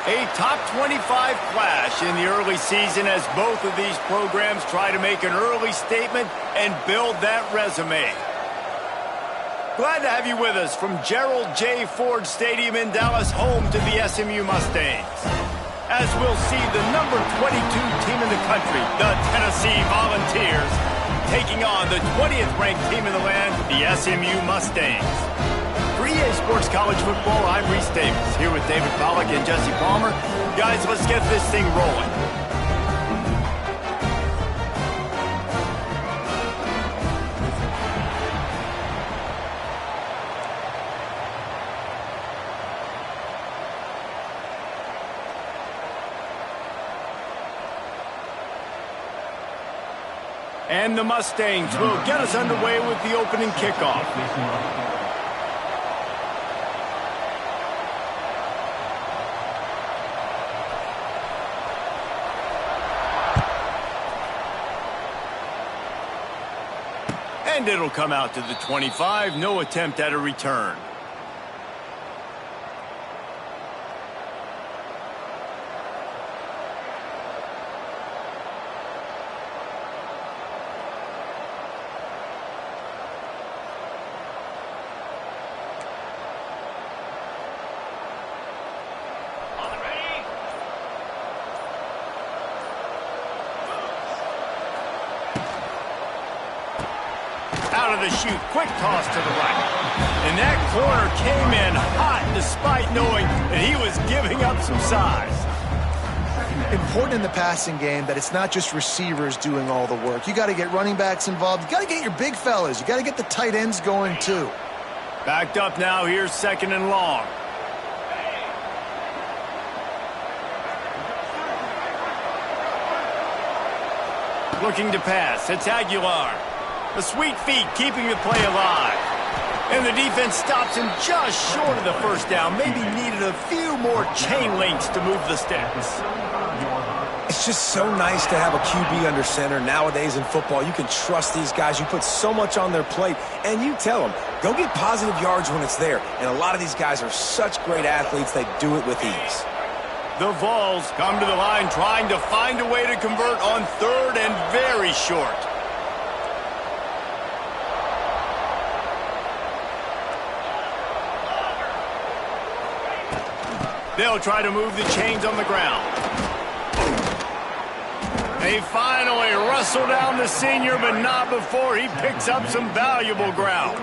A top 25 clash in the early season as both of these programs try to make an early statement and build that resume. Glad to have you with us from Gerald J. Ford Stadium in Dallas, home to the SMU Mustangs. As we'll see the number 22 team in the country, the Tennessee Volunteers, taking on the 20th ranked team in the land, the SMU Mustangs. For EA Sports College Football, I'm Reese Davis, here with David Pollack and Jesse Palmer. Guys, let's get this thing rolling. And the Mustangs will get us underway with the opening kickoff. And it'll come out to the 25. No attempt at a return. Out of the chute, quick toss to the right. And that corner came in hot despite knowing that he was giving up some size. Important in the passing game that it's not just receivers doing all the work. You got to get running backs involved. You got to get your big fellas. You got to get the tight ends going too. Backed up now, here's 2nd and long. Looking to pass, it's Aguilar. The sweet feet keeping the play alive. And the defense stops him just short of the first down. Maybe needed a few more chain links to move the sticks. It's just so nice to have a QB under center. Nowadays in football, you can trust these guys. You put so much on their plate, and you tell them, go get positive yards when it's there. And a lot of these guys are such great athletes, they do it with ease. The Vols come to the line trying to find a way to convert on 3rd and very short. They'll try to move the chains on the ground. They finally wrestle down the senior, but not before he picks up some valuable ground.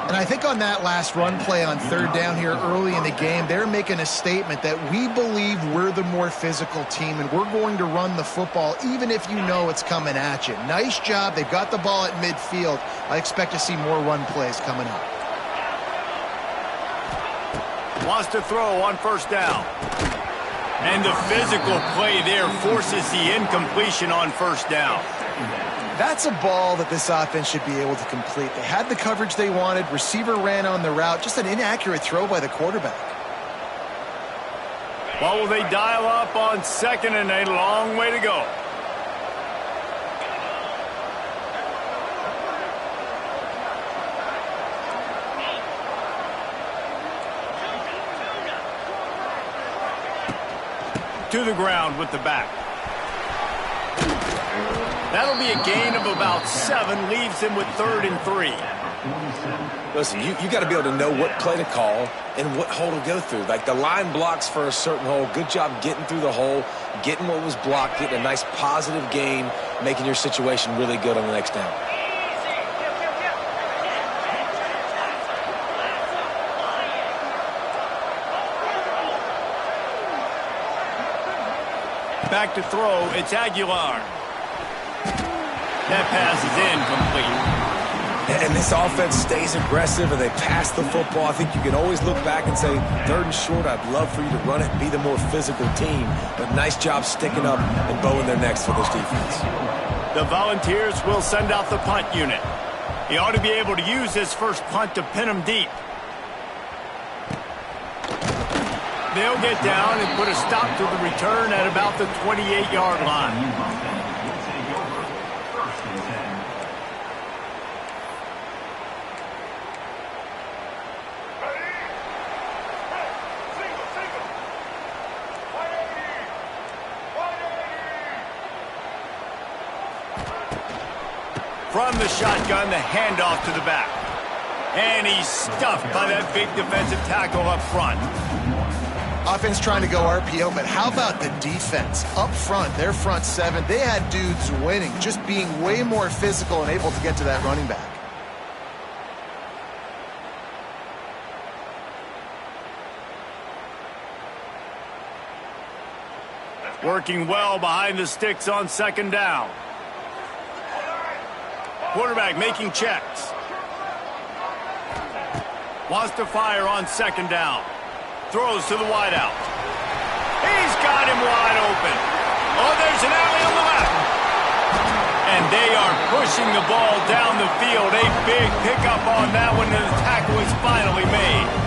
And I think on that last run play on 3rd down here early in the game, they're making a statement that we believe we're the more physical team and we're going to run the football even if you know it's coming at you. Nice job. They've got the ball at midfield. I expect to see more run plays coming up. Wants to throw on 1st down. And the physical play there forces the incompletion on 1st down. That's a ball that this offense should be able to complete. They had the coverage they wanted. Receiver ran on the route. Just an inaccurate throw by the quarterback. Well, will they dial up on 2nd and a long way to go? To the ground with the back. That'll be a gain of about 7, leaves him with 3rd and 3. Listen, you got to be able to know what play to call and what hole to go through. Like the line blocks for a certain hole. Good job getting through the hole, getting what was blocked, getting a nice positive gain, making your situation really good on the next down. Back to throw, it's Aguilar. That pass is incomplete. And this offense stays aggressive and they pass the football. I think you can always look back and say, 3rd and short, I'd love for you to run it and be the more physical team. But nice job sticking up and bowing their necks for this defense. The Volunteers will send out the punt unit. He ought to be able to use his first punt to pin him deep. They'll get down and put a stop to the return at about the 28-yard line. From the shotgun, the handoff to the back. And he's stuffed by that big defensive tackle up front. Offense trying to go RPO, but how about the defense? Up front, their front seven, they had dudes winning, just being way more physical and able to get to that running back. Working well behind the sticks on second down. Quarterback making checks. Wants to fire on second down. Throws to the wideout. He's got him wide open. Oh, there's an alley on the left. And they are pushing the ball down the field. A big pickup on that one, and the tackle is finally made.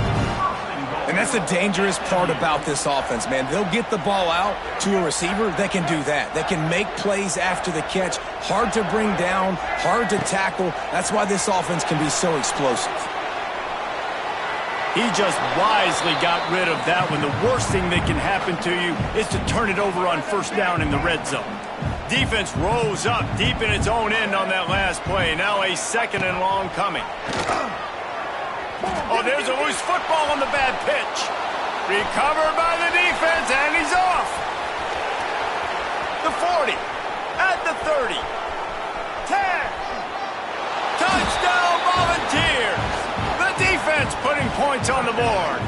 And that's the dangerous part about this offense, man. They'll get the ball out to a receiver. They can do that. They can make plays after the catch. Hard to bring down, hard to tackle. That's why this offense can be so explosive. He just wisely got rid of that one. The worst thing that can happen to you is to turn it over on first down in the red zone. Defense rose up deep in its own end on that last play. Now a second and long coming. Oh, there's a loose football on the bad pitch. Recovered by the defense, and he's off. The 40, at the 30, 10. Touchdown Volunteers. The defense putting points on the board.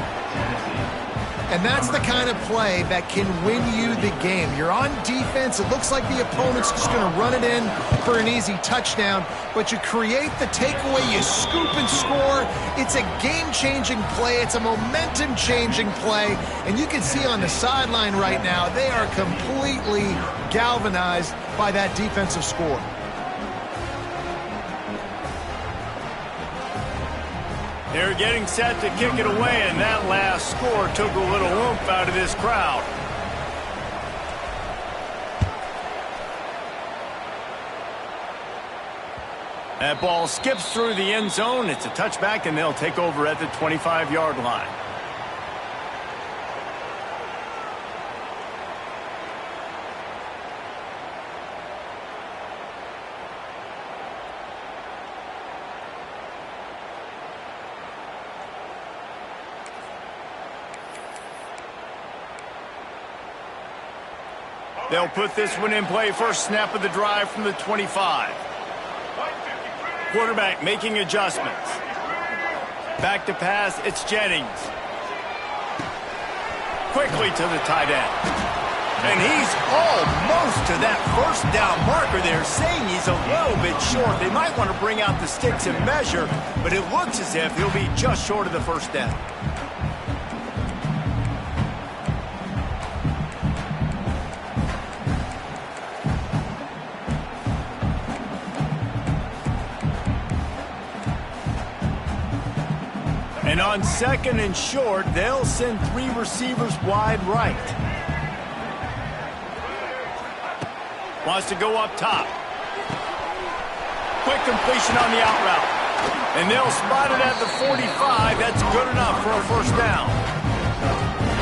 And that's the kind of play that can win you the game. You're on defense. It looks like the opponent's just going to run it in for an easy touchdown, but you create the takeaway, you scoop and score. It's a game-changing play. It's a momentum-changing play. And you can see on the sideline right now, they are completely galvanized by that defensive score. They're getting set to kick it away, and that last score took a little oomph out of this crowd. That ball skips through the end zone. It's a touchback, and they'll take over at the 25-yard line. They'll put this one in play. First snap of the drive from the 25. Quarterback making adjustments. Back to pass, it's Jennings. Quickly to the tight end. And he's almost to that first down marker there, saying he's a little bit short. They might want to bring out the sticks and measure, but it looks as if he'll be just short of the first down. And on second and short, they'll send three receivers wide right. Wants to go up top. Quick completion on the out route. And they'll spot it at the 45. That's good enough for a first down.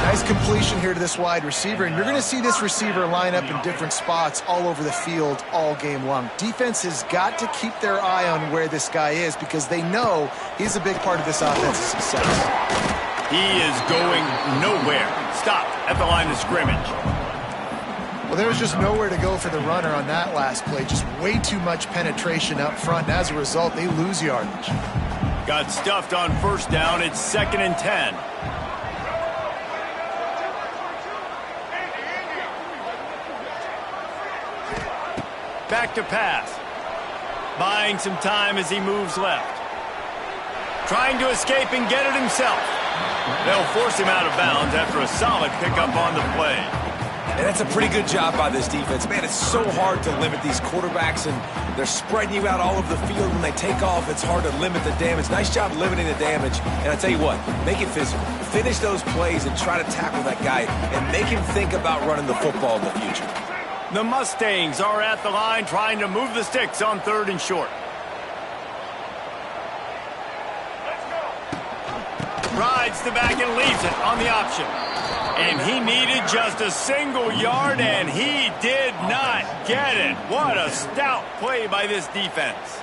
Nice completion here to this wide receiver, and you're going to see this receiver line up in different spots all over the field all game long. Defense has got to keep their eye on where this guy is because they know he's a big part of this offense's success. He is going nowhere. Stopped at the line of scrimmage. Well, there's just nowhere to go for the runner on that last play. Just way too much penetration up front, and as a result, they lose yardage. Got stuffed on first down. It's 2nd and 10. Back to pass. Buying some time as he moves left. Trying to escape and get it himself. They'll force him out of bounds after a solid pickup on the play. And that's a pretty good job by this defense. Man, it's so hard to limit these quarterbacks, and they're spreading you out all over the field. When they take off, it's hard to limit the damage. Nice job limiting the damage. And I tell you what, make it physical. Finish those plays and try to tackle that guy and make him think about running the football in the future. The Mustangs are at the line trying to move the sticks on 3rd and short. Rides the back and leaves it on the option. And he needed just a single yard, and he did not get it. What a stout play by this defense.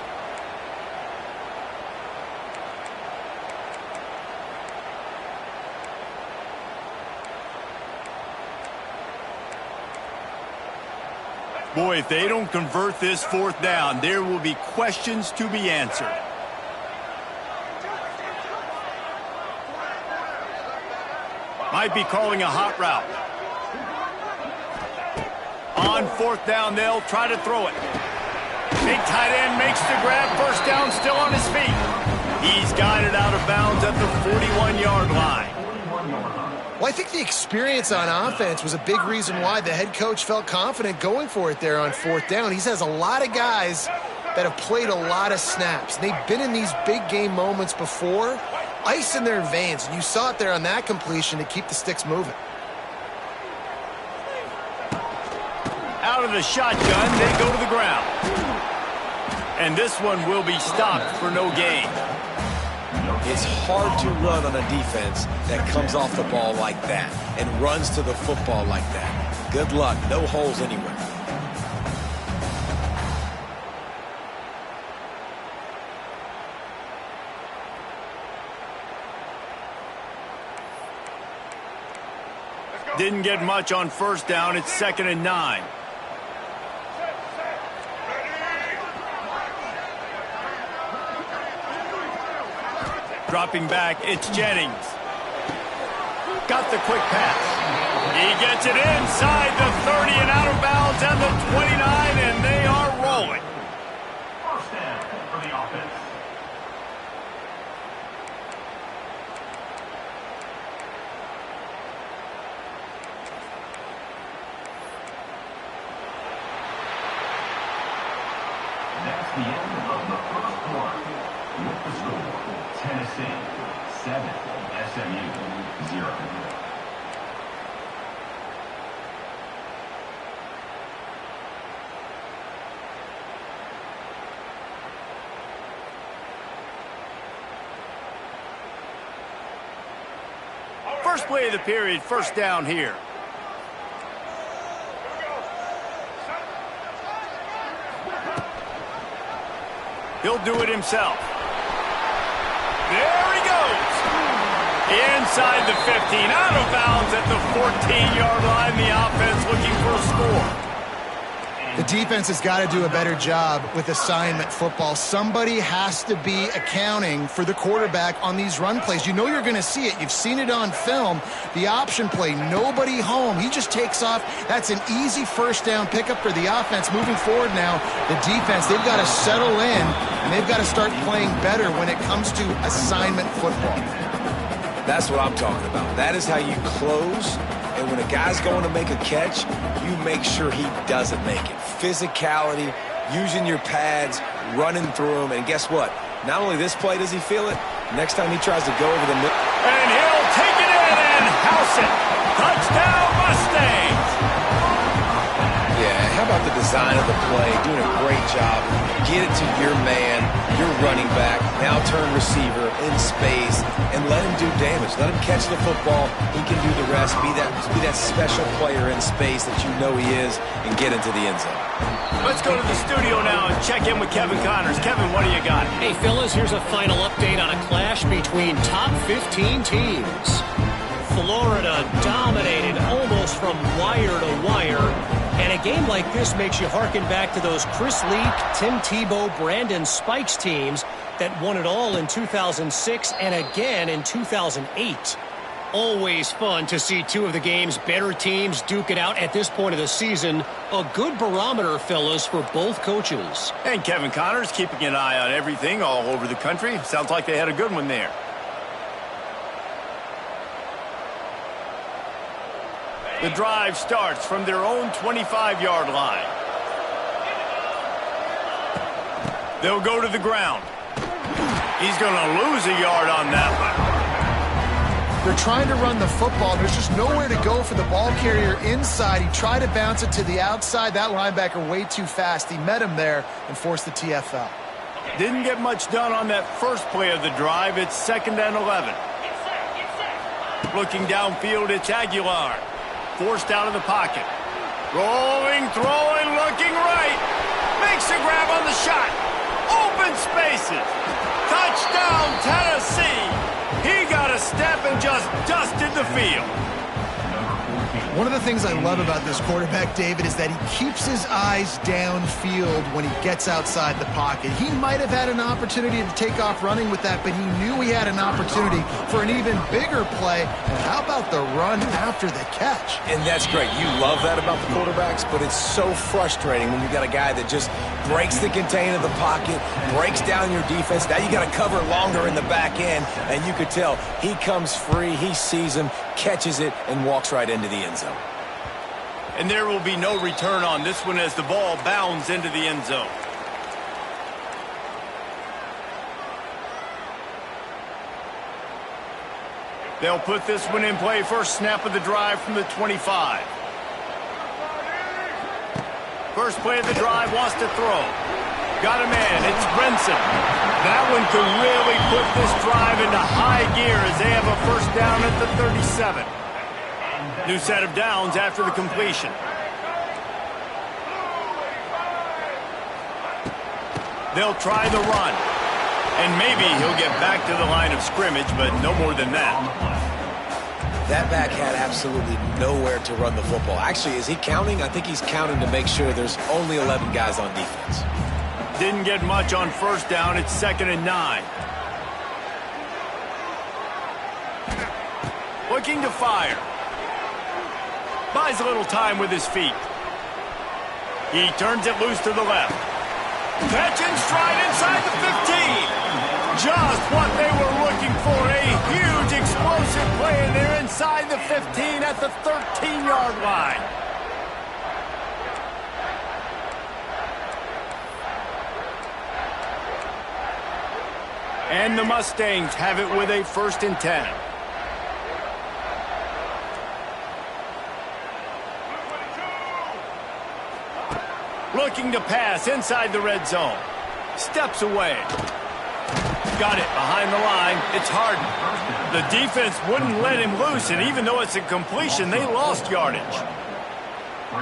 Boy, if they don't convert this fourth down, there will be questions to be answered. Might be calling a hot route. On fourth down, they'll try to throw it. Big tight end makes the grab. First down, still on his feet. He's got it out of bounds at the 41-yard line. Well, I think the experience on offense was a big reason why the head coach felt confident going for it there on fourth down. He has a lot of guys that have played a lot of snaps. They've been in these big game moments before. Ice in their veins, and you saw it there on that completion to keep the sticks moving. Out of the shotgun, they go to the ground. And this one will be stopped for no gain. It's hard to run on a defense that comes off the ball like that and runs to the football like that. Good luck. No holes anywhere. Didn't get much on first down. It's 2nd and 9. Dropping back, it's Jennings. Got the quick pass. He gets it inside the 30 and out of bounds at the 29, and they are rolling. First down for the offense. That's the end of the first quarter. With the score, Tennessee 7, SMU 0. First play of the period, first down here. He'll do it himself. There he goes. Inside the 15, out of bounds at the 14-yard line. The offense looking for a score. The defense has got to do a better job with assignment football. Somebody has to be accounting for the quarterback on these run plays. You know you're going to see it. You've seen it on film. The option play, nobody home. He just takes off. That's an easy first down pickup for the offense. Moving forward now, the defense, they've got to settle in, and they've got to start playing better when it comes to assignment football. That's what I'm talking about. That is how you close. And when a guy's going to make a catch, you make sure he doesn't make it. Physicality, using your pads, running through them. And guess what? Not only this play does he feel it, next time he tries to go over the middle. And he'll take it in and house it. Touchdown, Mustangs. Yeah, how about the design of the play? Doing a great job. Get it to your man, your running back, now turn receiver in space, and let him do damage. Let him catch the football. He can do the rest. Be that special player in space that you know he is, and get into the end zone. Let's go to the studio now and check in with Kevin Connors. Kevin, what do you got? Hey, fellas, here's a final update on a clash between top 15 teams. Florida dominated almost from wire to wire. And a game like this makes you harken back to those Chris Leak, Tim Tebow, Brandon Spikes teams that won it all in 2006 and again in 2008. Always fun to see two of the game's better teams duke it out at this point of the season. A good barometer, fellas, for both coaches. And Kevin Connors keeping an eye on everything all over the country. Sounds like they had a good one there. The drive starts from their own 25-yard line. They'll go to the ground. He's going to lose a yard on that one. They're trying to run the football. There's just nowhere to go for the ball carrier inside. He tried to bounce it to the outside. That linebacker way too fast. He met him there and forced the TFL. Didn't get much done on that first play of the drive. It's 2nd and 11. Looking downfield, it's Aguilar. Forced out of the pocket. Rolling, throwing, looking right. Makes a grab on the shot. Open spaces. Touchdown, Tennessee. He got a step and just dusted the field. One of the things I love about this quarterback, David, is that he keeps his eyes downfield when he gets outside the pocket. He might have had an opportunity to take off running with that, but he knew he had an opportunity for an even bigger play. And how about the run after the catch? And that's great. You love that about the quarterbacks, but it's so frustrating when you got a guy that just breaks the contain of the pocket, breaks down your defense. Now you got to cover longer in the back end, and you could tell he comes free, he sees him, catches it, and walks right into the end zone. And there will be no return on this one as the ball bounds into the end zone. They'll put this one in play. First snap of the drive from the 25. First play of the drive, wants to throw. Got a man, it's Brinson. That one could really put this drive into high gear as they have a first down at the 37. New set of downs after the completion. They'll try the run. And maybe he'll get back to the line of scrimmage, but no more than that. That back had absolutely nowhere to run the football. Actually, is he counting? I think he's counting to make sure there's only 11 guys on defense. Didn't get much on first down. It's 2nd and 9. Looking to fire. Buys a little time with his feet. He turns it loose to the left. Catch and stride inside the 15. Just what they were looking for. A huge explosive play, and they're inside the 15 at the 13-yard line. And the Mustangs have it with a 1st and 10. Looking to pass inside the red zone. Steps away. Got it behind the line. It's Harden. The defense wouldn't let him loose, and even though it's a completion, they lost yardage.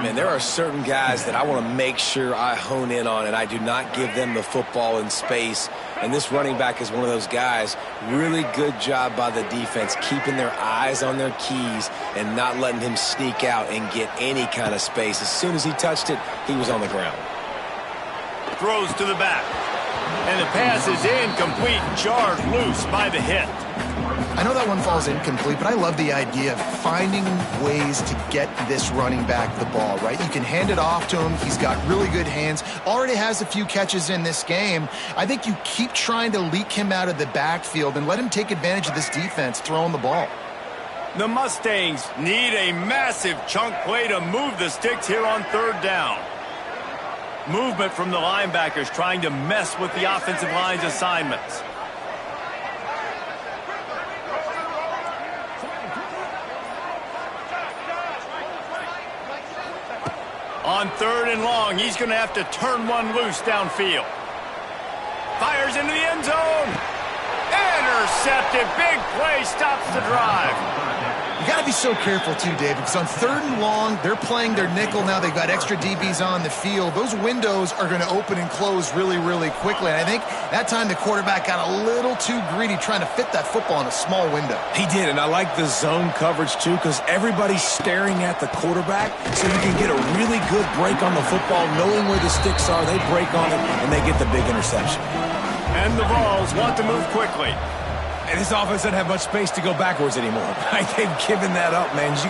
Man, there are certain guys that I want to make sure I hone in on, and I do not give them the football in space. And this running back is one of those guys. Really good job by the defense, keeping their eyes on their keys and not letting him sneak out and get any kind of space. As soon as he touched it, he was on the ground. Throws to the back. And the pass is incomplete, charged loose by the hit. I know that one falls incomplete, but I love the idea of finding ways to get this running back the ball, right? You can hand it off to him. He's got really good hands. Already has a few catches in this game. I think you keep trying to leak him out of the backfield and let him take advantage of this defense throwing the ball. The Mustangs need a massive chunk play to move the sticks here on 3rd down. Movement from the linebackers trying to mess with the offensive line's assignments. On 3rd and long, he's going to have to turn one loose downfield. Fires into the end zone. Intercepted. Big play stops the drive. You got to be so careful, too, David, because on 3rd and long, they're playing their nickel now. They've got extra DBs on the field. Those windows are going to open and close really, really quickly. And I think that time the quarterback got a little too greedy trying to fit that football in a small window. He did, and I like the zone coverage, too, because everybody's staring at the quarterback, so you can get a really good break on the football, knowing where the sticks are. They break on it, and they get the big interception. And the Vols want to move quickly. And this offense doesn't have much space to go backwards anymore. They've given that up, man. You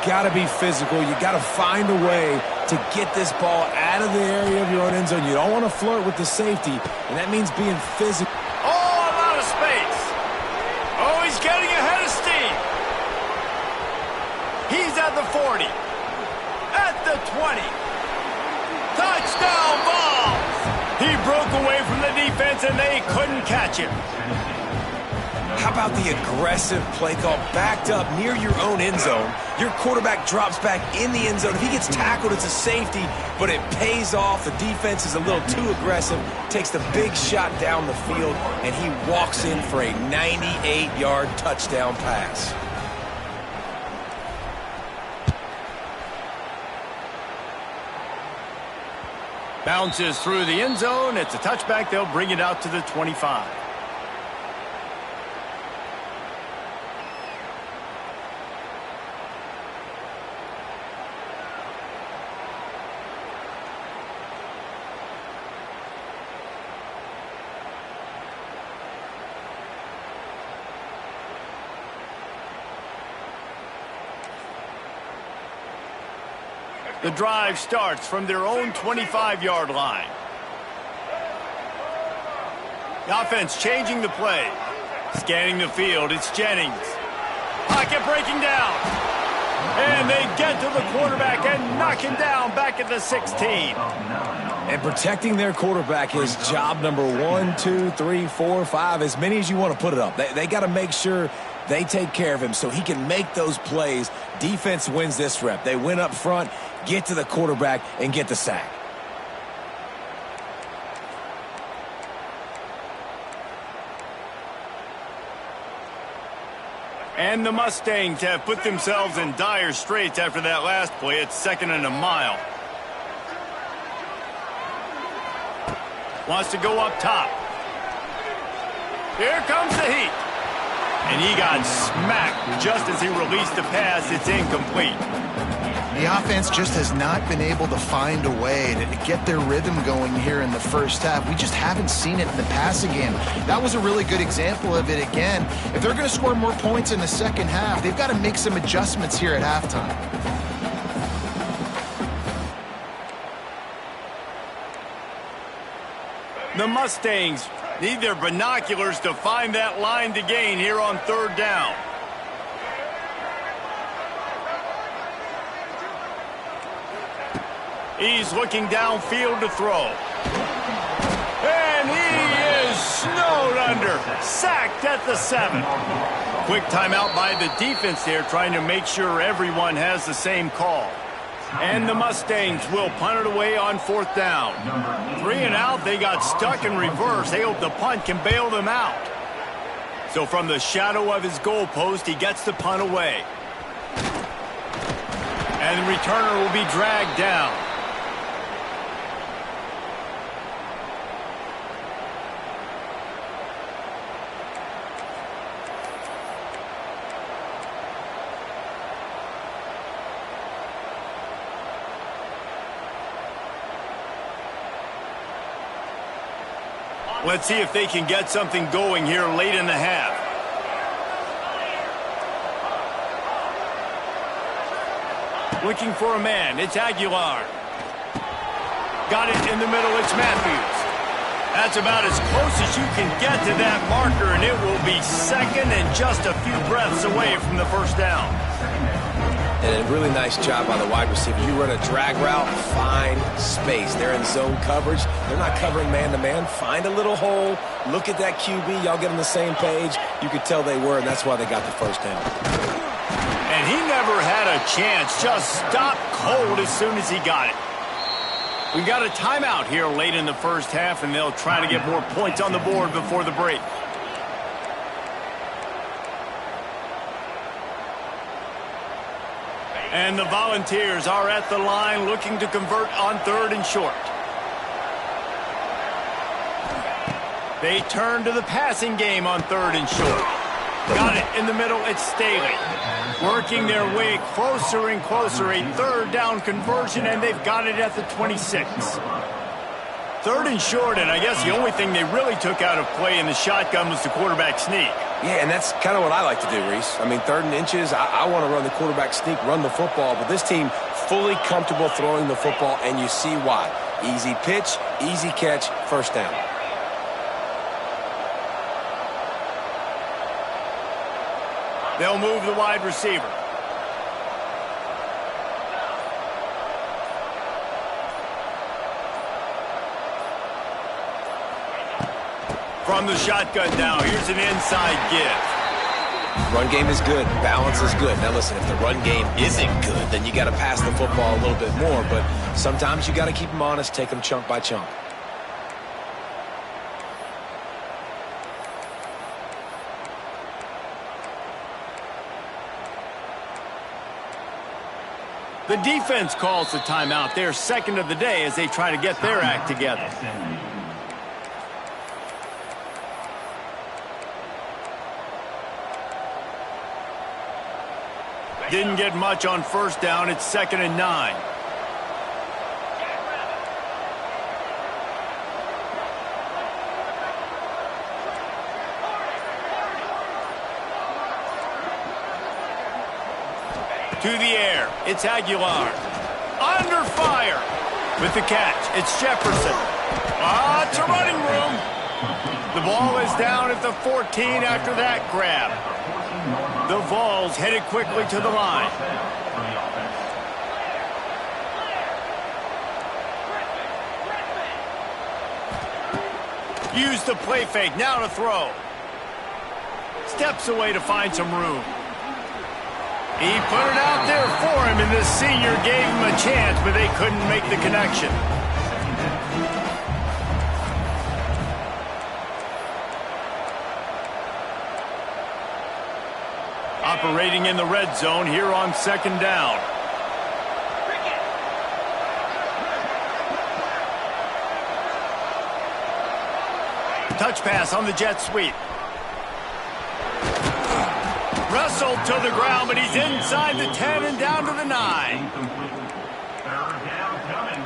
got to be physical. You got to find a way to get this ball out of the area of your own end zone. You don't want to flirt with the safety, and that means being physical. Oh, a lot of space. Oh, he's getting ahead of steam. He's at the 40. At the 20. Touchdown Vols. He broke away from the defense, and they couldn't catch him. How about the aggressive play call backed up near your own end zone? Your quarterback drops back in the end zone. If he gets tackled, it's a safety, but it pays off. The defense is a little too aggressive, takes the big shot down the field, and he walks in for a 98-yard touchdown pass. Bounces through the end zone. It's a touchback. They'll bring it out to the 25. The drive starts from their own 25-yard line. The offense changing the play. Scanning the field, it's Jennings. Pocket breaking down. And they get to the quarterback and knock him down back at the 16. And protecting their quarterback is job number 1, 2, 3, 4, 5, as many as you want to put it up. They got to make sure they take care of him so he can make those plays. Defense wins this rep. They win up front, get to the quarterback, and get the sack. And the Mustangs have put themselves in dire straits after that last play. It's 2nd and a mile. Wants to go up top. Here comes the heat. And he got smacked just as he released the pass. It's incomplete. The offense just has not been able to find a way to get their rhythm going here in the first half. We just haven't seen it in the passing game. That was a really good example of it again. If they're going to score more points in the second half, they've got to make some adjustments here at halftime. The Mustangs need their binoculars to find that line to gain here on 3rd down. He's looking downfield to throw. And he is snowed under. Sacked at the 7. Quick timeout by the defense there, trying to make sure everyone has the same call. And the Mustangs will punt it away on 4th down. 3 and out, they got stuck in reverse. They hope the punt can bail them out. So from the shadow of his goalpost, he gets the punt away. And the returner will be dragged down. Let's see if they can get something going here late in the half. Looking for a man. It's Aguilar. Got it in the middle. It's Matthews. That's about as close as you can get to that marker, and it will be 2nd and just a few breaths away from the 1st down. And a really nice job by the wide receiver. You run a drag route, find space. They're in zone coverage. They're not covering man-to-man. Find a little hole. Look at that QB. Y'all get on the same page. You could tell they were, and that's why they got the 1st down. And he never had a chance. Just stopped cold as soon as he got it. We've got a timeout here late in the 1st half, and they'll try to get more points on the board before the break. And the Volunteers are at the line looking to convert on 3rd and short. They turn to the passing game on 3rd and short. Got it in the middle. It's Staley. Working their way closer and closer. A 3rd down conversion, and they've got it at the 26. 3rd and short, and I guess the only thing they really took out of play in the shotgun was the quarterback sneak. Yeah, and that's kind of what I like to do, Reese. I mean, 3rd and inches, I want to run the quarterback sneak, run the football, but this team fully comfortable throwing the football, and you see why. Easy pitch, easy catch, 1st down. They'll move the wide receiver. From the shotgun now, here's an inside give. Run game is good. Balance is good. Now listen, if the run game isn't good, then you got to pass the football a little bit more. But sometimes you got to keep them honest, take them chunk by chunk. The defense calls the timeout. They're second of the day as they try to get their act together. Didn't get much on first down. It's 2nd and 9. To the air. It's Aguilar. Under fire. With the catch, it's Jefferson. It's a running room. The ball is down at the 14 after that grab. The Vols headed quickly to the line. Use the play fake, now to throw. Steps away to find some room. He put it out there for him, and the senior gave him a chance, but they couldn't make the connection. Operating in the red zone here on 2nd down. Touch pass on the jet sweep. Wrestled to the ground, but he's inside the 10 and down to the 9. Third down coming.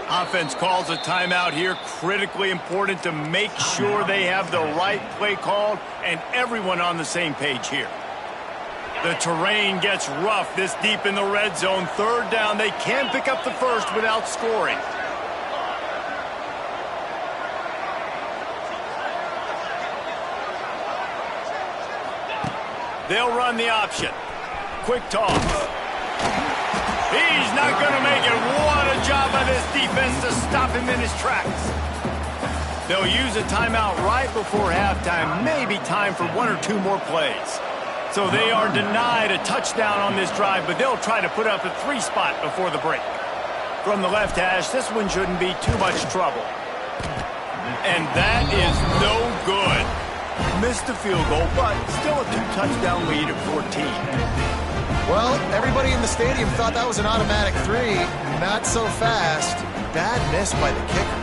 Offense calls a timeout here. Critically important to make sure they have the right play called and everyone on the same page here. The terrain gets rough this deep in the red zone. 3rd down. They can pick up the first without scoring. They'll run the option. Quick toss. He's not going to make it. What a job by this defense to stop him in his tracks. They'll use a timeout right before halftime. Maybe time for 1 or 2 more plays. So they are denied a touchdown on this drive, but they'll try to put up a 3 spot before the break. From the left hash, this one shouldn't be too much trouble. And that is no good. Missed the field goal, but still a 2-touchdown lead at 14. Well, everybody in the stadium thought that was an automatic 3. Not so fast. Bad miss by the kicker.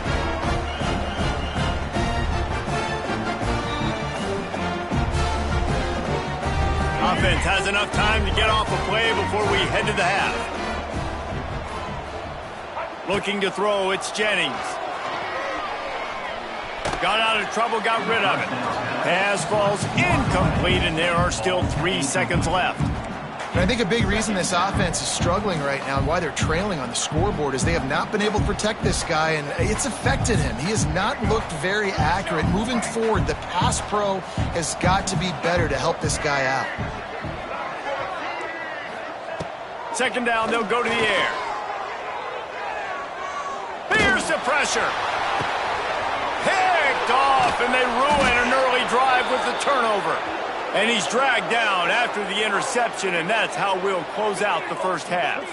Offense has enough time to get off a play before we head to the half. Looking to throw, it's Jennings. Got out of trouble, got rid of it. Pass falls incomplete, and there are still 3 seconds left. And I think a big reason this offense is struggling right now and why they're trailing on the scoreboard is they have not been able to protect this guy, and it's affected him. He has not looked very accurate. Moving forward, the pass pro has got to be better to help this guy out. 2nd down, they'll go to the air. Here's the pressure. Picked off, and they ruin an early drive with the turnover. And he's dragged down after the interception, and that's how we'll close out the first half.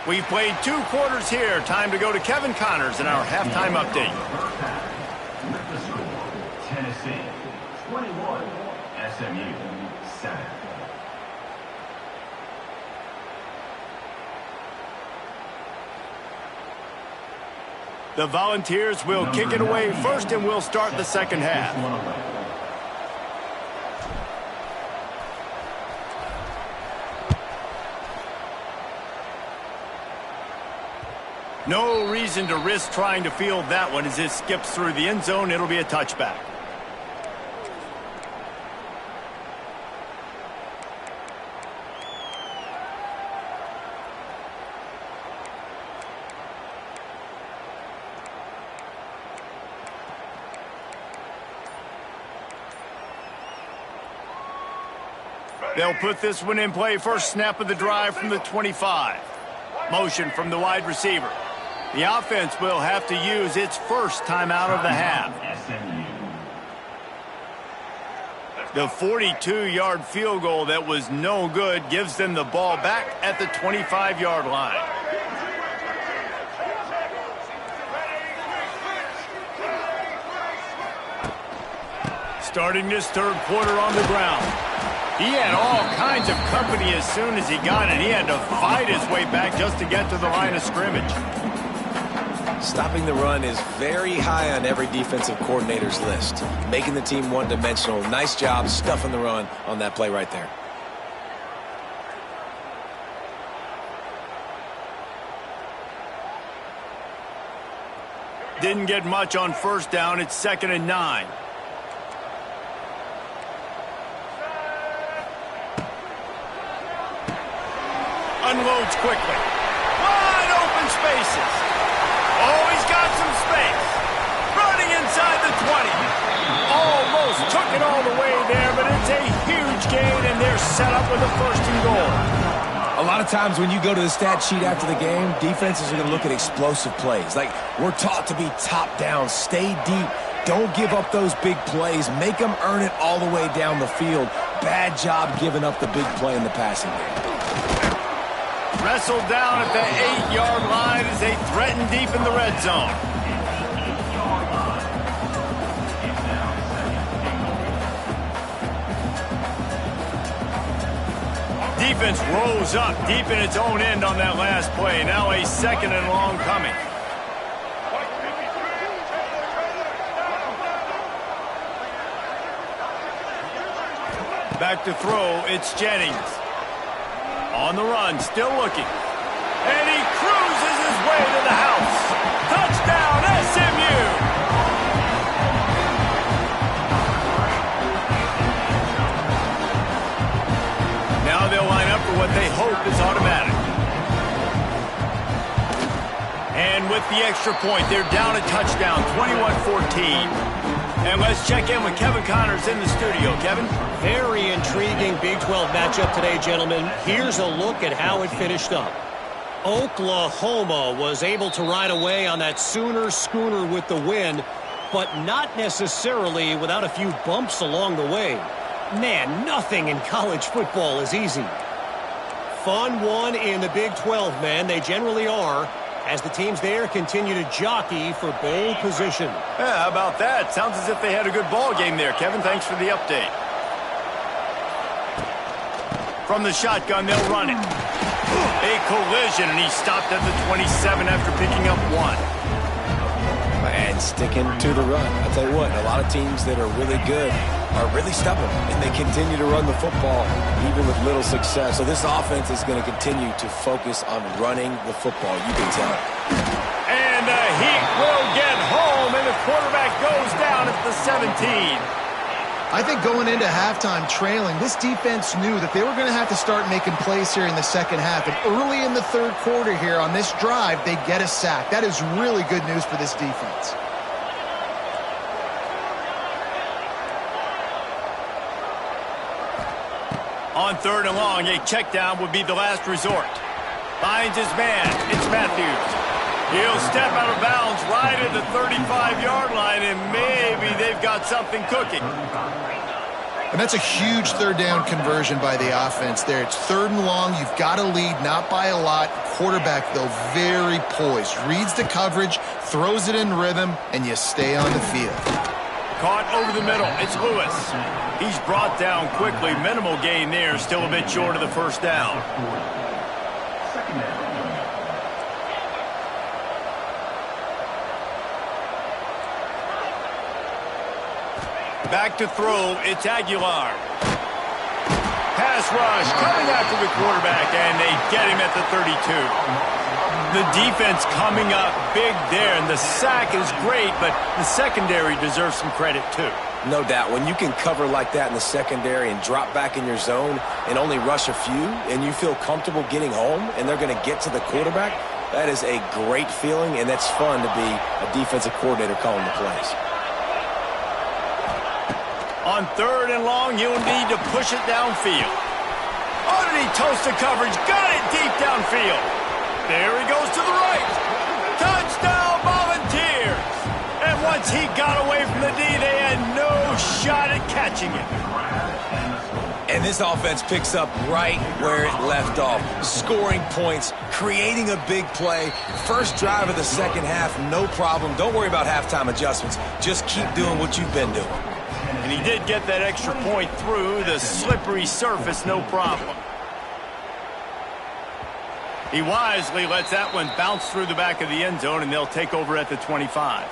We've played 2 quarters here. Time to go to Kevin Connors in our halftime update. With the score, Tennessee 21, SMU 7. The Volunteers will kick it away first, and we'll start the second half. No reason to risk trying to field that one as it skips through the end zone. It'll be a touchback. They'll put this one in play. First snap of the drive from the 25. Motion from the wide receiver. The offense will have to use its first timeout of the half. The 42-yard field goal that was no good gives them the ball back at the 25-yard line. Starting this third quarter on the ground. He had all kinds of company as soon as he got it. He had to fight his way back just to get to the line of scrimmage. Stopping the run is very high on every defensive coordinator's list. Making the team one-dimensional. Nice job stuffing the run on that play right there. Didn't get much on first down. It's 2nd and 9. Unloads quickly. Wide open spaces. Oh, he's got some space. Running inside the 20. Almost took it all the way there, but it's a huge gain, and they're set up with a 1st and goal. A lot of times when you go to the stat sheet after the game, defenses are going to look at explosive plays. Like, we're taught to be top down, stay deep, don't give up those big plays, make them earn it all the way down the field. Bad job giving up the big play in the passing game. Wrestled down at the 8-yard line as they threaten deep in the red zone. Defense rolls up deep in its own end on that last play. Now a 2nd and long coming. Back to throw, it's Jennings. On the run, still looking. And he cruises his way to the house. Touchdown, SMU! Now they'll line up for what they hope is automatic. And with the extra point, they're down a touchdown, 21-14. And let's check in with Kevin Connors in the studio. Kevin? Very intriguing Big 12 matchup today, gentlemen. Here's a look at how it finished up. Oklahoma was able to ride away on that Sooner schooner with the win, but not necessarily without a few bumps along the way. Man, nothing in college football is easy. Fun one in the Big 12, man. They generally are, as the teams there continue to jockey for bowl position. Yeah, how about that? Sounds as if they had a good ball game there, Kevin. Thanks for the update. From the shotgun, they'll run it. A collision, and he stopped at the 27 after picking up 1. And sticking to the run. I'll tell you what, a lot of teams that are really good are really stubborn, and they continue to run the football even with little success. So this offense is going to continue to focus on running the football, you can tell. And the Heat will get home, and the quarterback goes down at the 17. I think going into halftime trailing, this defense knew that they were going to have to start making plays here in the second half. And early in the third quarter here on this drive, they get a sack. That is really good news for this defense. On 3rd and long, a check down would be the last resort. Finds his man. It's Matthews. He'll step out of bounds right at the 35-yard line, and maybe they've got something cooking. And that's a huge 3rd down conversion by the offense there. It's 3rd and long. You've got to lead, not by a lot. Quarterback, though, very poised. Reads the coverage, throws it in rhythm, and you stay on the field. Caught over the middle. It's Lewis. He's brought down quickly. Minimal gain there. Still a bit short of the 1st down. Back to throw. It's Aguilar. Pass rush coming after the quarterback, and they get him at the 32. The defense coming up big there, and the sack is great, but the secondary deserves some credit too. No doubt. When you can cover like that in the secondary and drop back in your zone and only rush a few, and you feel comfortable getting home, and they're going to get to the quarterback, that is a great feeling, and that's fun to be a defensive coordinator calling the plays. On 3rd and long, you'll need to push it downfield. Underneath toasted coverage, got it deep downfield. There he goes to the right. Touchdown, Volunteers. And once he got away from the D, they had no shot at catching it. And this offense picks up right where it left off. Scoring points, creating a big play. First drive of the second half, no problem. Don't worry about halftime adjustments. Just keep doing what you've been doing. And he did get that extra point through the slippery surface, no problem. He wisely lets that one bounce through the back of the end zone, and they'll take over at the 25.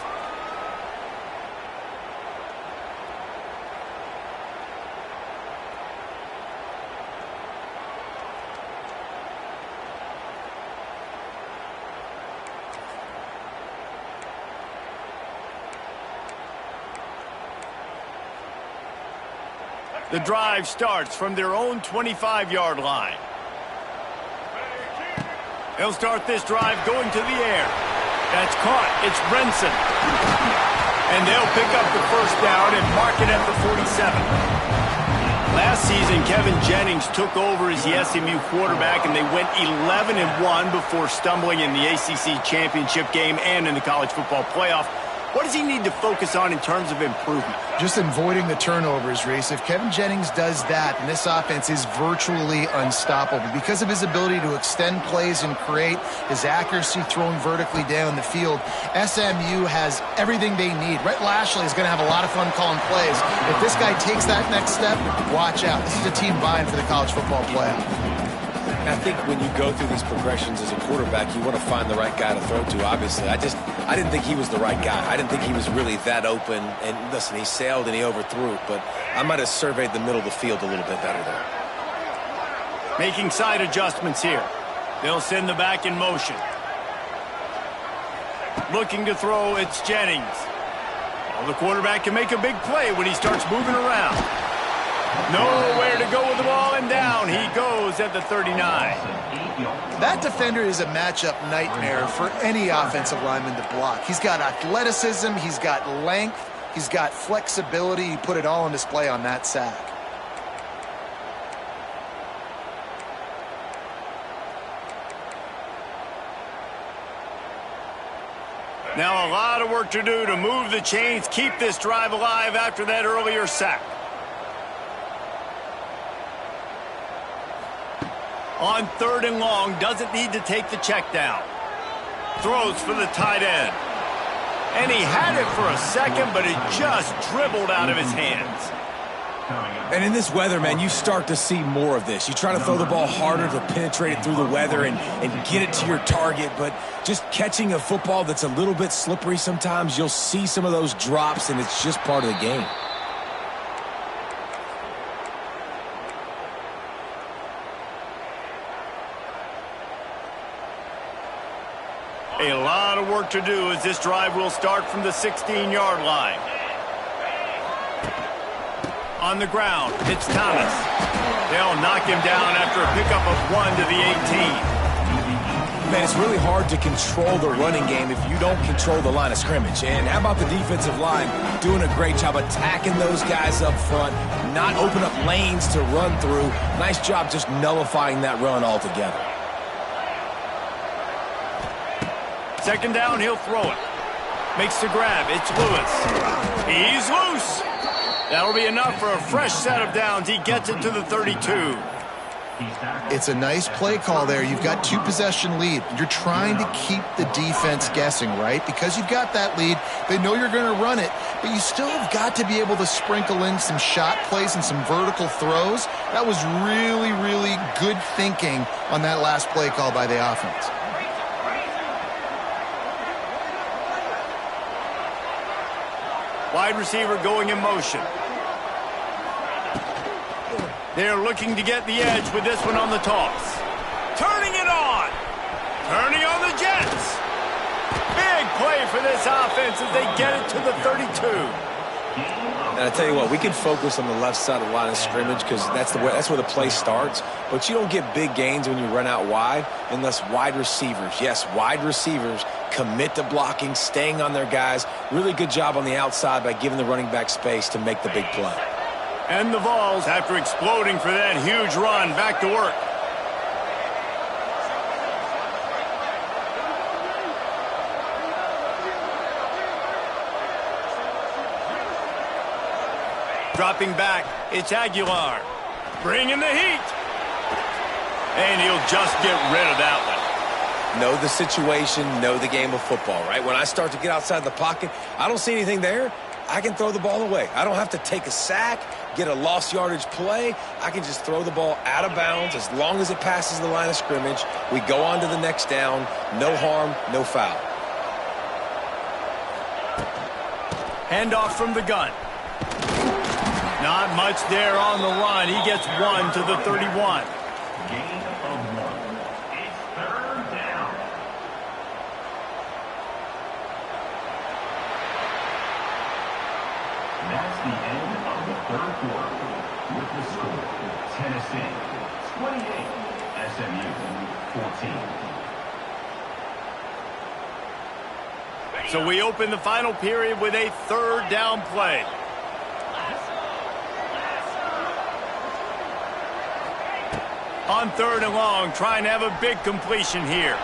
The drive starts from their own 25-yard line. They'll start this drive going to the air. That's caught. It's Brenson. And they'll pick up the first down and mark it at the 47. Last season, Kevin Jennings took over as the SMU quarterback, and they went 11-1 before stumbling in the ACC championship game and in the college football playoff. What does he need to focus on in terms of improvement? Just avoiding the turnovers, Reese. If Kevin Jennings does that, and this offense is virtually unstoppable because of his ability to extend plays and create, his accuracy throwing vertically down the field, SMU has everything they need. Rhett Lashley is going to have a lot of fun calling plays. If this guy takes that next step, watch out. This is a team vying for the college football playoff. I think when you go through these progressions as a quarterback, you want to find the right guy to throw to, obviously. I didn't think he was the right guy. I didn't think he was really that open. And listen, he sailed and he overthrew it, but I might have surveyed the middle of the field a little bit better there. Making side adjustments here. They'll send the back in motion. Looking to throw, it's Jennings. Well, the quarterback can make a big play when he starts moving around. Nowhere to go with the ball, and down he goes at the 39. That defender is a matchup nightmare for any offensive lineman to block. He's got athleticism, he's got length, he's got flexibility. He put it all on display on that sack. Now a lot of work to do to move the chains, keep this drive alive after that earlier sack. On 3rd and long, doesn't need to take the check down. Throws for the tight end. And he had it for a second, but it just dribbled out of his hands. And in this weather, man, you start to see more of this. You try to throw the ball harder to penetrate it through the weather and get it to your target, but just catching a football that's a little bit slippery sometimes, you'll see some of those drops, and it's just part of the game. A lot of work to do as this drive will start from the 16-yard line. On the ground, it's Thomas. They'll knock him down after a pickup of 1 to the 18. Man, it's really hard to control the running game if you don't control the line of scrimmage. And how about the defensive line doing a great job attacking those guys up front, not open up lanes to run through. Nice job just nullifying that run altogether. Second down, he'll throw it. Makes the grab. It's Lewis. He's loose. That'll be enough for a fresh set of downs. He gets it to the 32. It's a nice play call there. You've got 2-possession lead. You're trying to keep the defense guessing, right? Because you've got that lead, they know you're going to run it, but you still have got to be able to sprinkle in some shot plays and some vertical throws. That was really, really good thinking on that last play call by the offense. Wide receiver going in motion. They're looking to get the edge with this one on the toss. Turning it on. Turning on the Jets. Big play for this offense as they get it to the 32. And I tell you what, we can focus on the left side of the line of scrimmage because that's where the play starts. But you don't get big gains when you run out wide unless wide receivers, yes, wide receivers, commit to blocking, staying on their guys. Really good job on the outside by giving the running back space to make the big play. And the Vols, after exploding for that huge run, back to work. Dropping back, it's Aguilar. Bringing the heat. And he'll just get rid of that one. Know the situation, know the game of football, right? When I start to get outside the pocket, I don't see anything there. I can throw the ball away. I don't have to take a sack, get a lost yardage play. I can just throw the ball out of bounds as long as it passes the line of scrimmage. We go on to the next down. No harm, no foul. Handoff from the gun. Not much there on the run. He gets 1 to the 31. Gain of 1. It's third down. That's the end of the third quarter. With the score, Tennessee 28, SMU 14. So we open the final period with a third down play. On 3rd and long, trying to have a big completion here.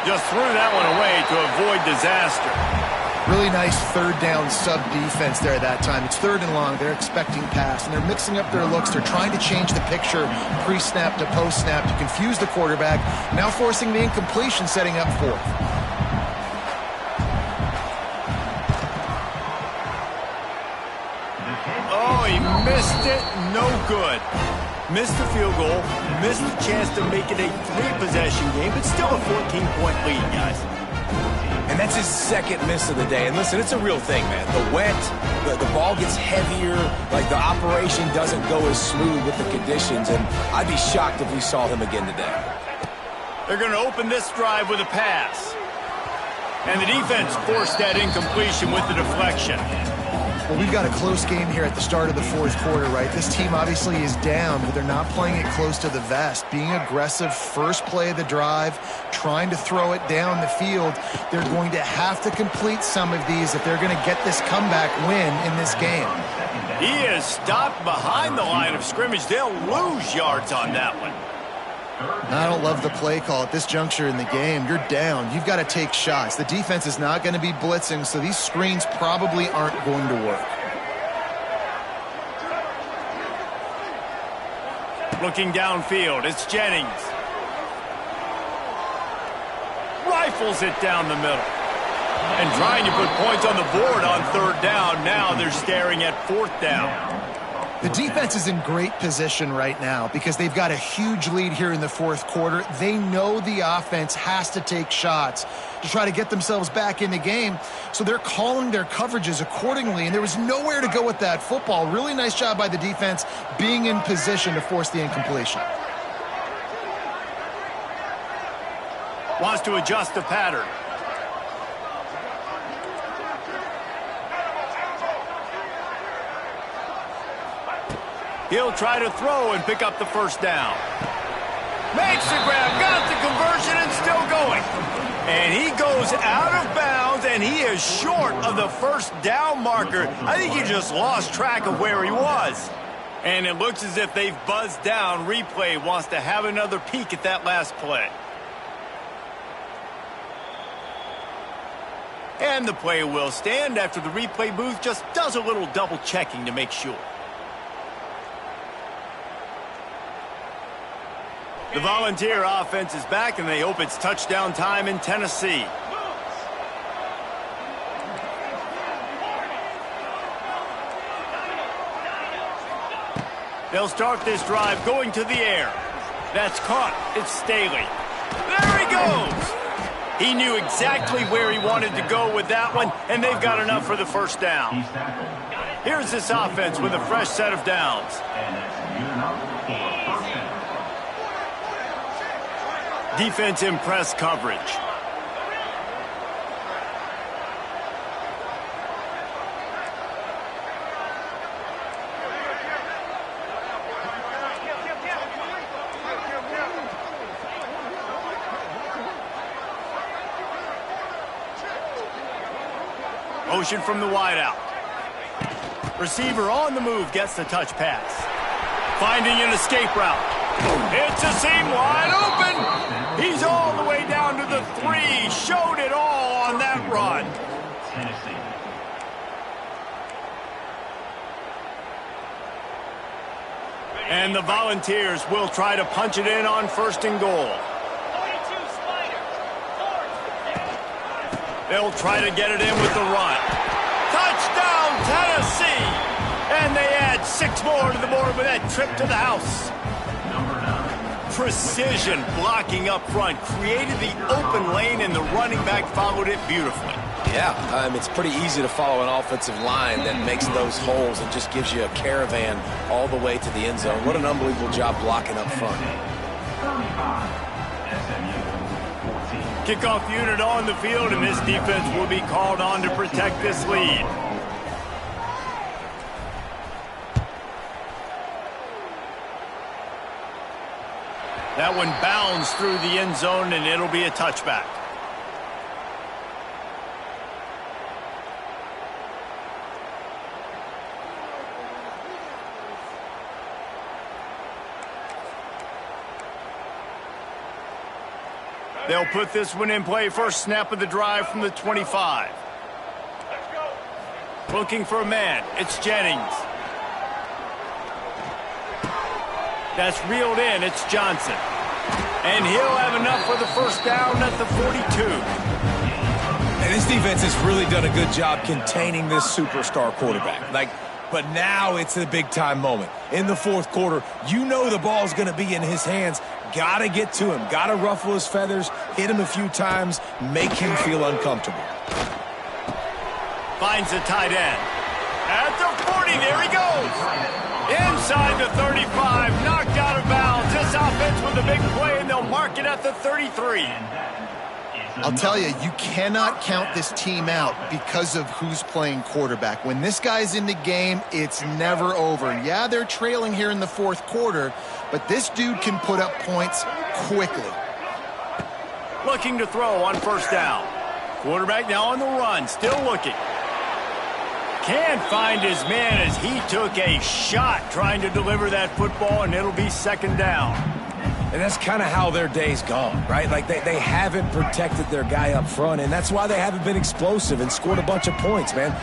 Just threw that one away to avoid disaster. Really nice third down sub defense there that time. It's 3rd and long. They're expecting pass, and they're mixing up their looks. They're trying to change the picture pre-snap to post-snap to confuse the quarterback, now forcing the incompletion, setting up 4th. Oh, he missed it. No good. Missed the field goal, missed the chance to make it a 3-possession game, but still a 14-point lead, guys. And that's his second miss of the day. And listen, it's a real thing, man. The wet, the ball gets heavier, like the operation doesn't go as smooth with the conditions, and I'd be shocked if we saw him again today. They're going to open this drive with a pass. And the defense forced that incompletion with the deflection. Well, we've got a close game here at the start of the 4th quarter, right? This team obviously is down, but they're not playing it close to the vest. Being aggressive, first play of the drive, trying to throw it down the field. They're going to have to complete some of these if they're going to get this comeback win in this game. He is stopped behind the line of scrimmage. They'll lose yards on that one. I don't love the play call at this juncture in the game. You're down. You've got to take shots. The defense is not going to be blitzing, so these screens probably aren't going to work. Looking downfield, it's Jennings. Rifles it down the middle. And trying to put points on the board on 3rd down. Now they're staring at 4th down. The defense is in great position right now because they've got a huge lead here in the 4th quarter. They know the offense has to take shots to try to get themselves back in the game, so they're calling their coverages accordingly, and there was nowhere to go with that football. Really nice job by the defense being in position to force the incompletion. Wants to adjust the pattern. He'll try to throw and pick up the 1st down. Makes the grab, got the conversion, and still going. And he goes out of bounds, and he is short of the 1st down marker. I think he just lost track of where he was. And it looks as if they've buzzed down. Replay wants to have another peek at that last play. And the play will stand after the replay booth just does a little double checking to make sure. The Volunteer offense is back, and they hope it's touchdown time in Tennessee. They'll start this drive going to the air. That's caught. It's Staley. There he goes. He knew exactly where he wanted to go with that one, and they've got enough for the 1st down. Here's this offense with a fresh set of downs. And that's good enough for a 1st down. Defense in press coverage. Motion from the wideout. Receiver on the move gets the touch pass. Finding an escape route. It's a seam wide open. He's all the way down to the 3. Showed it all on that run. Tennessee. And the Volunteers will try to punch it in on 1st and goal. They'll try to get it in with the run. Touchdown, Tennessee! And they add 6 more to the board with that trip to the house. Precision blocking up front created the open lane, and the running back followed it beautifully. Yeah, it's pretty easy to follow an offensive line that makes those holes and just gives you a caravan all the way to the end zone. What an unbelievable job blocking up front. Kickoff unit on the field, and this defense will be called on to protect this lead. That one bounds through the end zone, and it'll be a touchback. They'll put this one in play. First snap of the drive from the 25. Let's go. Looking for a man. It's Jennings. That's reeled in. It's Johnson. And he'll have enough for the first down at the 42. And this defense has really done a good job containing this superstar quarterback. But now it's a big-time moment. In the fourth quarter, you know the ball's going to be in his hands. Got to get to him. Got to ruffle his feathers, hit him a few times, make him feel uncomfortable. Finds the tight end. At the 40, there he goes. Inside the 35, knocked out of bounds. This offense with a big play, and they'll mark it at the 33. I'll tell you, you cannot count this team out because of who's playing quarterback. When this guy's in the game, it's never over. Yeah, they're trailing here in the fourth quarter, but this dude can put up points quickly. Looking to throw on first down. Quarterback now on the run, still looking. Can't find his man as he took a shot trying to deliver that football, and it'll be second down. And that's kind of how their day's gone, right? Like they haven't protected their guy up front, and that's why they haven't been explosive and scored a bunch of points, man.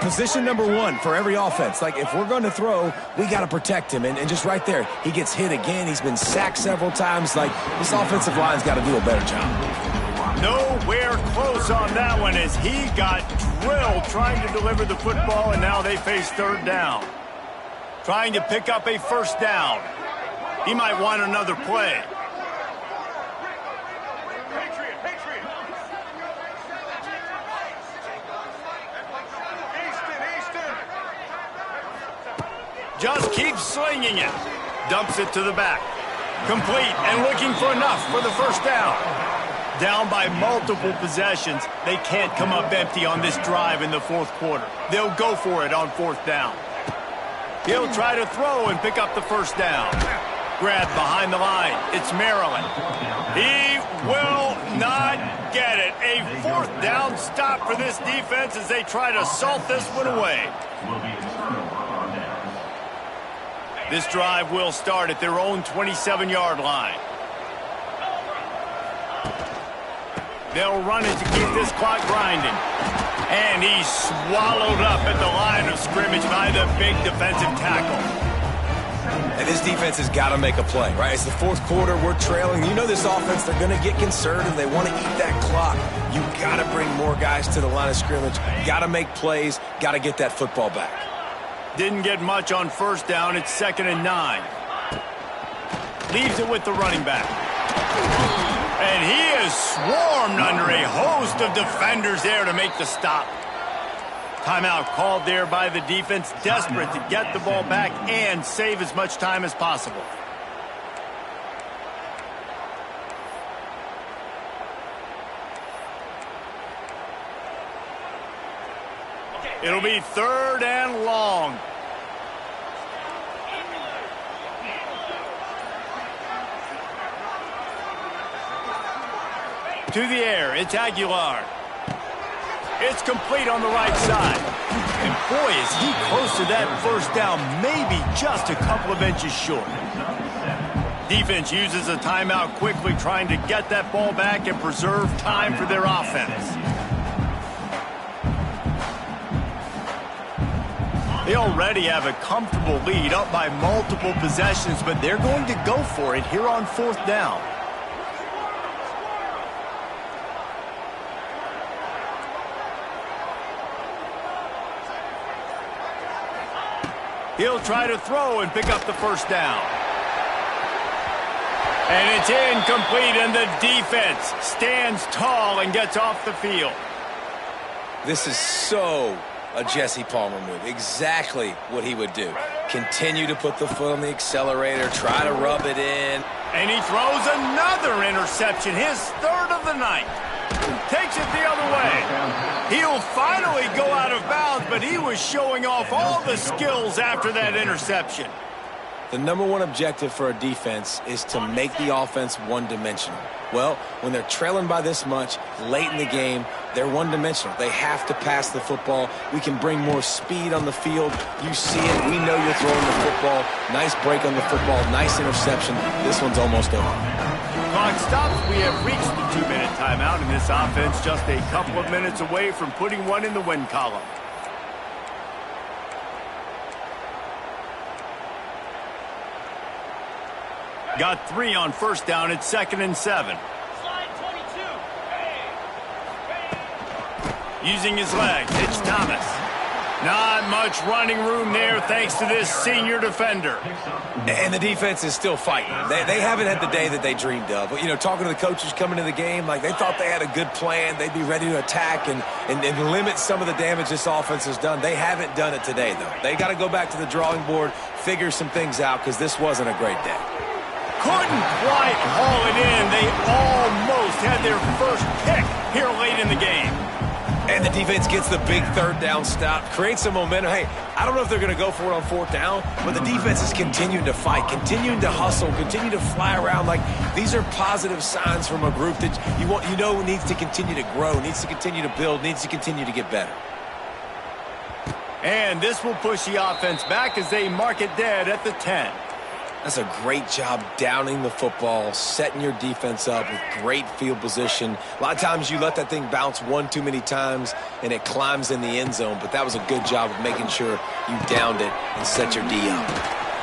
Position number one for every offense. Like, if we're going to throw, we got to protect him. And just right there, he gets hit again. He's been sacked several times. Like, this offensive line's got to do a better job. Nowhere close on that one as he got drilled trying to deliver the football, and now they face third down. Trying to pick up a first down. He might want another play. Just keeps slinging it. Dumps it to the back. Complete and looking for enough for the first down. Down by multiple possessions. They can't come up empty on this drive in the fourth quarter. They'll go for it on fourth down. He'll try to throw and pick up the first down. Grab behind the line. It's Maryland. He will not get it. A fourth down stop for this defense as they try to salt this one away. This drive will start at their own 27-yard line. They'll run it to keep this clock grinding. And he's swallowed up at the line of scrimmage by the big defensive tackle. And this defense has got to make a play, right? It's the fourth quarter. We're trailing. You know this offense, they're going to get conservative. They want to eat that clock. You got to bring more guys to the line of scrimmage. Got to make plays. Got to get that football back. Didn't get much on first down. It's 2nd and 9. Leaves it with the running back. And he is swarmed under a host of defenders there to make the stop. Timeout called there by the defense, desperate to get the ball back and save as much time as possible. It'll be 3rd and long. To the air, it's Aguilar. It's complete on the right side. And boy, is he close to that first down, maybe just a couple of inches short. Defense uses a timeout quickly, trying to get that ball back and preserve time for their offense. They already have a comfortable lead, up by multiple possessions, but they're going to go for it here on 4th down. He'll try to throw and pick up the first down. And it's incomplete, and the defense stands tall and gets off the field. This is so a Jesse Palmer move. Exactly what he would do. Continue to put the foot on the accelerator, try to rub it in. And he throws another interception, his third of the night. Takes it the other way. He'll finally go out of bounds, but he was showing off all the skills after that interception. The number one objective for a defense is to make the offense one-dimensional. Well, when they're trailing by this much, late in the game, they're one-dimensional. They have to pass the football. We can bring more speed on the field. You see it. We know you're throwing the football. Nice break on the football. Nice interception. This one's almost over. Clock stops. We have reached the 2-minute timeout, and this offense just a couple of minutes away from putting one in the win column. Got 3 on first down. It's 2nd and 7. Slide 22. Using his legs, it's Thomas. Not much running room there thanks to this senior defender. And the defense is still fighting. They haven't had the day that they dreamed of. You know, talking to the coaches coming into the game, like they thought they had a good plan. They'd be ready to attack and limit some of the damage this offense has done. They haven't done it today, though. They got to go back to the drawing board, figure some things out, because this wasn't a great day. Couldn't quite haul it in. They almost had their first pick here late in the game. And the defense gets the big third down stop, creates some momentum. Hey, I don't know if they're going to go for it on fourth down, but the defense is continuing to fight, continuing to hustle, continue to fly around. Like, these are positive signs from a group that you know needs to continue to grow, needs to continue to build, needs to continue to get better. And this will push the offense back as they mark it dead at the 10. That's a great job downing the football, setting your defense up with great field position. A lot of times you let that thing bounce one too many times and it climbs in the end zone, but that was a good job of making sure you downed it and set your D up.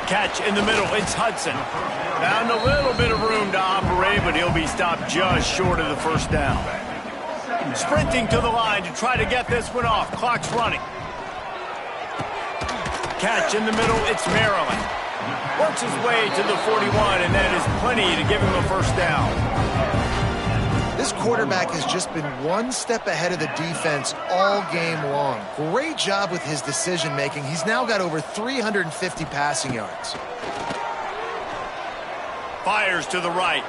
Catch in the middle, it's Hudson. Found a little bit of room to operate, but he'll be stopped just short of the first down. Sprinting to the line to try to get this one off. Clock's running. Catch in the middle, it's Maryland. Works his way to the 41, and that is plenty to give him a first down. This quarterback has just been one step ahead of the defense all game long. Great job with his decision-making. He's now got over 350 passing yards. Fires to the right.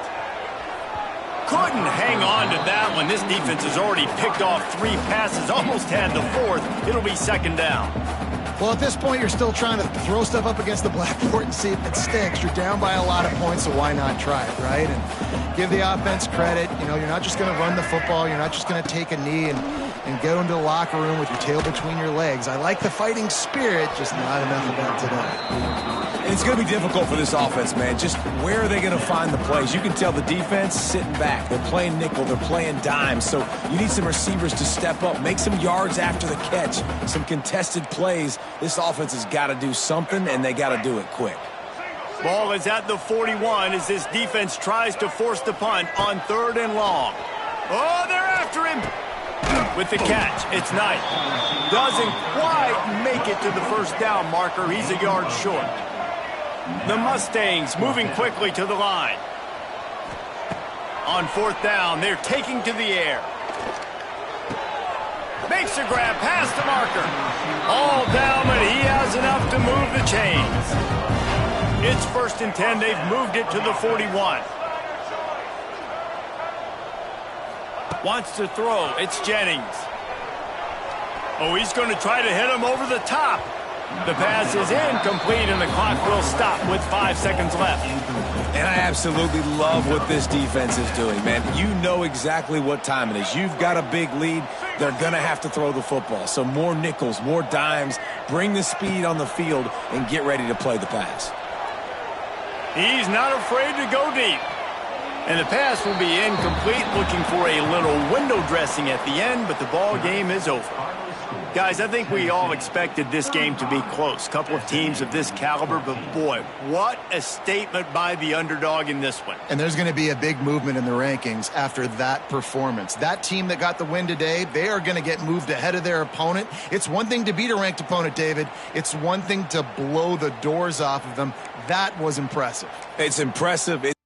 Couldn't hang on to that one. This defense has already picked off 3 passes, almost had the 4th. It'll be 2nd down. Well, at this point, you're still trying to throw stuff up against the blackboard and see if it sticks. You're down by a lot of points, so why not try it, right? And give the offense credit. You know, you're not just going to run the football. You're not just going to take a knee and go into the locker room with your tail between your legs. I like the fighting spirit, just not enough of that today. It's going to be difficult for this offense, man. Just where are they going to find the plays? You can tell the defense sitting back. They're playing nickel. They're playing dime. So you need some receivers to step up, make some yards after the catch, some contested plays. This offense has got to do something, and they got to do it quick. Ball is at the 41 as this defense tries to force the punt on 3rd and long. Oh, they're after him. With the catch, it's Knight. Doesn't quite make it to the first down marker. He's a yard short. The Mustangs moving quickly to the line. On 4th down, they're taking to the air. Makes a grab past the marker. All down, but he has enough to move the chains. It's 1st and 10. They've moved it to the 41. Wants to throw. It's Jennings. Oh, he's going to try to hit him over the top. The pass is incomplete, and the clock will stop with 5 seconds left. And I absolutely love what this defense is doing, man. You know exactly what time it is. You've got a big lead. They're going to have to throw the football. So more nickels, more dimes. Bring the speed on the field and get ready to play the pass. He's not afraid to go deep. And the pass will be incomplete, looking for a little window dressing at the end, but the ball game is over. Guys, I think we all expected this game to be close. Couple of teams of this caliber, but boy, what a statement by the underdog in this one. And there's going to be a big movement in the rankings after that performance. That team that got the win today, they are going to get moved ahead of their opponent. It's one thing to beat a ranked opponent, David. It's one thing to blow the doors off of them. That was impressive. It's impressive.